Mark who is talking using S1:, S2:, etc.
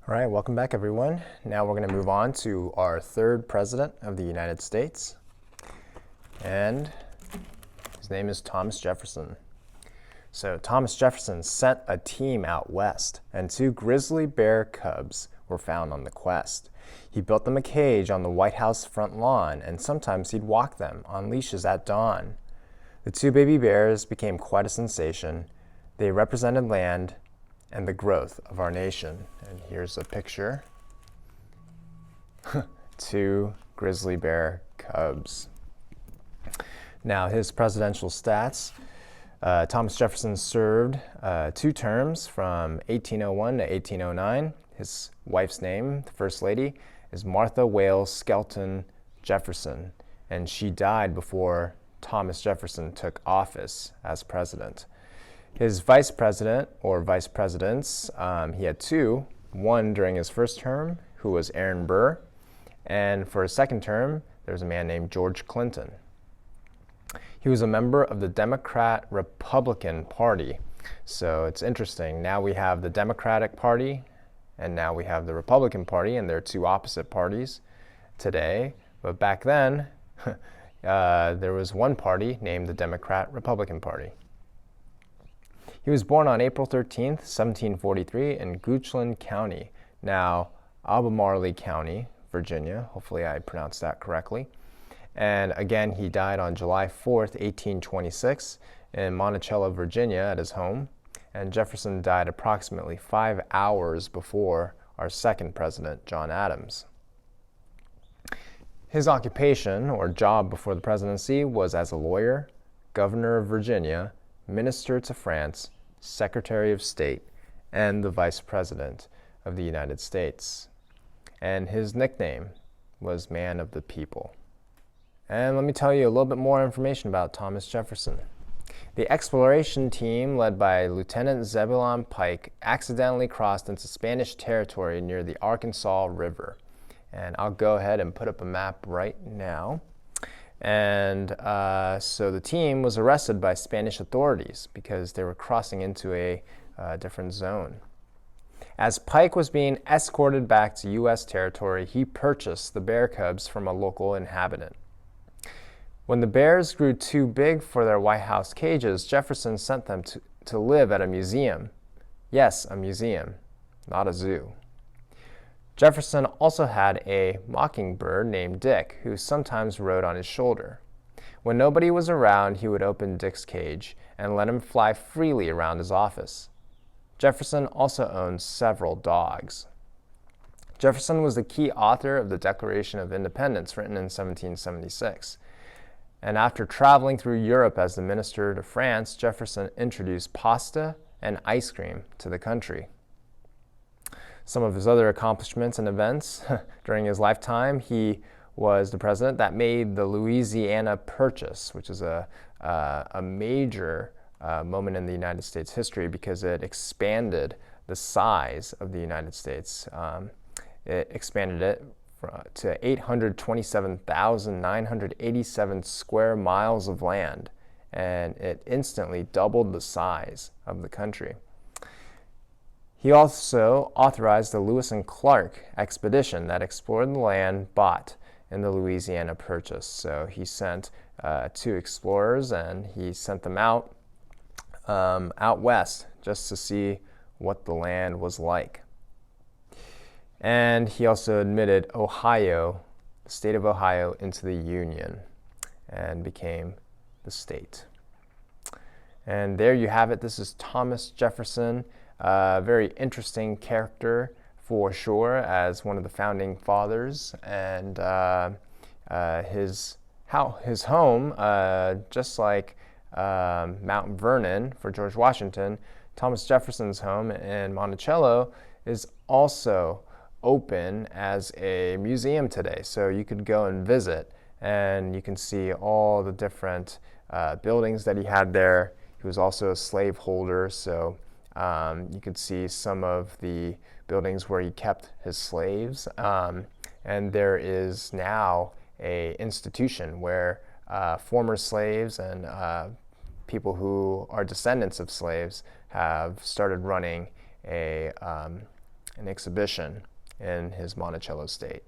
S1: All right, welcome back, everyone. Now we're going to move on to our third president of the United States, and his name is Thomas Jefferson. So Thomas Jefferson sent a team out west, and two grizzly bear cubs were found on the quest. He built them a cage on the White House front lawn, and sometimes he'd walk them on leashes at dawn. The two baby bears became quite a sensation. They represented land and the growth of our nation. And here's a picture. Two grizzly bear cubs. Now, his presidential stats. Thomas Jefferson served 2 terms from 1801 to 1809. His wife's name, the First Lady, is Martha Wales Skelton Jefferson, and she died before Thomas Jefferson took office as president. His vice president or vice presidents, he had 2. One during his first term, who was Aaron Burr, and for his second term, there was a man named George Clinton. He was a member of the Democrat-Republican Party. So it's interesting. Now we have the Democratic Party, and now we have the Republican Party, and they're 2 opposite parties today. But back then, there was one party named the Democrat-Republican Party. He was born on April 13th, 1743 in Goochland County, now Albemarle County, Virginia. Hopefully I pronounced that correctly. And again, he died on July 4th, 1826 in Monticello, Virginia at his home. And Jefferson died approximately 5 hours before our second president, John Adams. His occupation or job before the presidency was as a lawyer, governor of Virginia, Minister to France, Secretary of State, and the Vice President of the United States. And his nickname was Man of the People. And let me tell you a little bit more information about Thomas Jefferson. The exploration team, led by Lieutenant Zebulon Pike, accidentally crossed into Spanish territory near the Arkansas River. And I'll go ahead and put up a map right now. And so the team was arrested by Spanish authorities because they were crossing into a different zone. As Pike was being escorted back to U.S. territory, he purchased the bear cubs from a local inhabitant. When the bears grew too big for their White House cages, Jefferson sent them to live at a museum. Yes, a museum, not a zoo. Jefferson also had a mockingbird named Dick, who sometimes rode on his shoulder. When nobody was around, he would open Dick's cage and let him fly freely around his office. Jefferson also owned several dogs. Jefferson was the key author of the Declaration of Independence, written in 1776. And after traveling through Europe as the minister to France, Jefferson introduced pasta and ice cream to the country. Some of his other accomplishments and events during his lifetime, he was the president that made the Louisiana Purchase, which is a major moment in the United States history because it expanded the size of the United States. It expanded it to 827,987 square miles of land, and it instantly doubled the size of the country. He also authorized the Lewis and Clark expedition that explored the land bought in the Louisiana Purchase. So he sent 2 explorers, and he sent them out west just to see what the land was like. And he also admitted Ohio, the state of Ohio, into the Union and became the state. And there you have it. This is Thomas Jefferson. Very interesting character for sure as one of the founding fathers, and his home, just like Mount Vernon for George Washington, Thomas Jefferson's home in Monticello is also open as a museum today. So you could go and visit, and you can see all the different buildings that he had there. He was also a slaveholder, so you could see some of the buildings where he kept his slaves. And there is now a institution where former slaves and people who are descendants of slaves have started running a an exhibition in his Monticello estate.